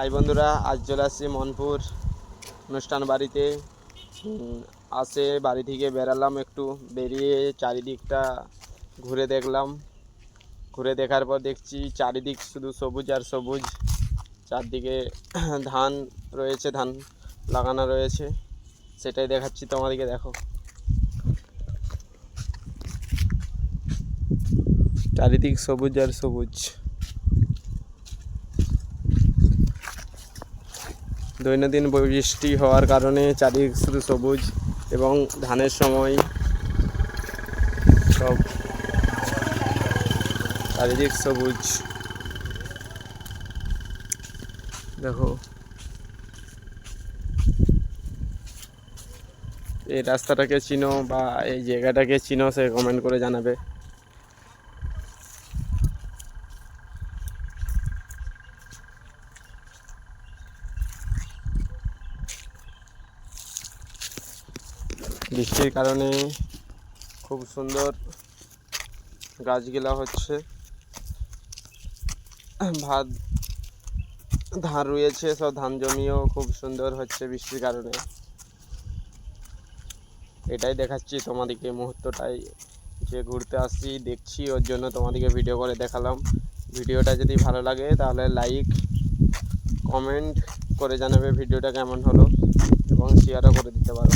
High বন্ধুরা, আজ চলে আসছি মনপুর অনুষ্ঠান বাড়িতে। আসে বাড়ি থেকে বেরালাম, একটু বেরিয়ে চারিদিকটা ঘুরে দেখলাম। ঘুরে দেখার পর দেখছি চারিদিক শুধু সবুজ আর সবুজ। চারদিকে ধান রয়েছে, ধান লাগানো রয়েছে, সেটাই দেখাচ্ছি তোমাদেরকে। দেখো, চারিদিক সবুজ আর সবুজ। দৈনন্দিন বৃষ্টি হওয়ার কারণে চারিদিক শুধু সবুজ, এবং ধানের সময় সব চারিদিক সবুজ। দেখো, এই রাস্তাটাকে চিনো বা এই জায়গাটাকে চিনো, সে কমেন্ট করে জানাবে। বৃষ্টির কারণে খুব সুন্দর গাছগুলা হচ্ছে, ধান রয়েছে, সব ধান জমিও খুব সুন্দর হচ্ছে বৃষ্টির কারণে। এটাই দেখাচ্ছি তোমাদেরকে, মুহূর্তটাই যে ঘুরতে আসছি দেখছি, ওর জন্য তোমাদেরকে ভিডিও করে দেখালাম। ভিডিওটা যদি ভালো লাগে তাহলে লাইক কমেন্ট করে জানাবে ভিডিওটা কেমন হলো, এবং শেয়ারও করে দিতে পারো।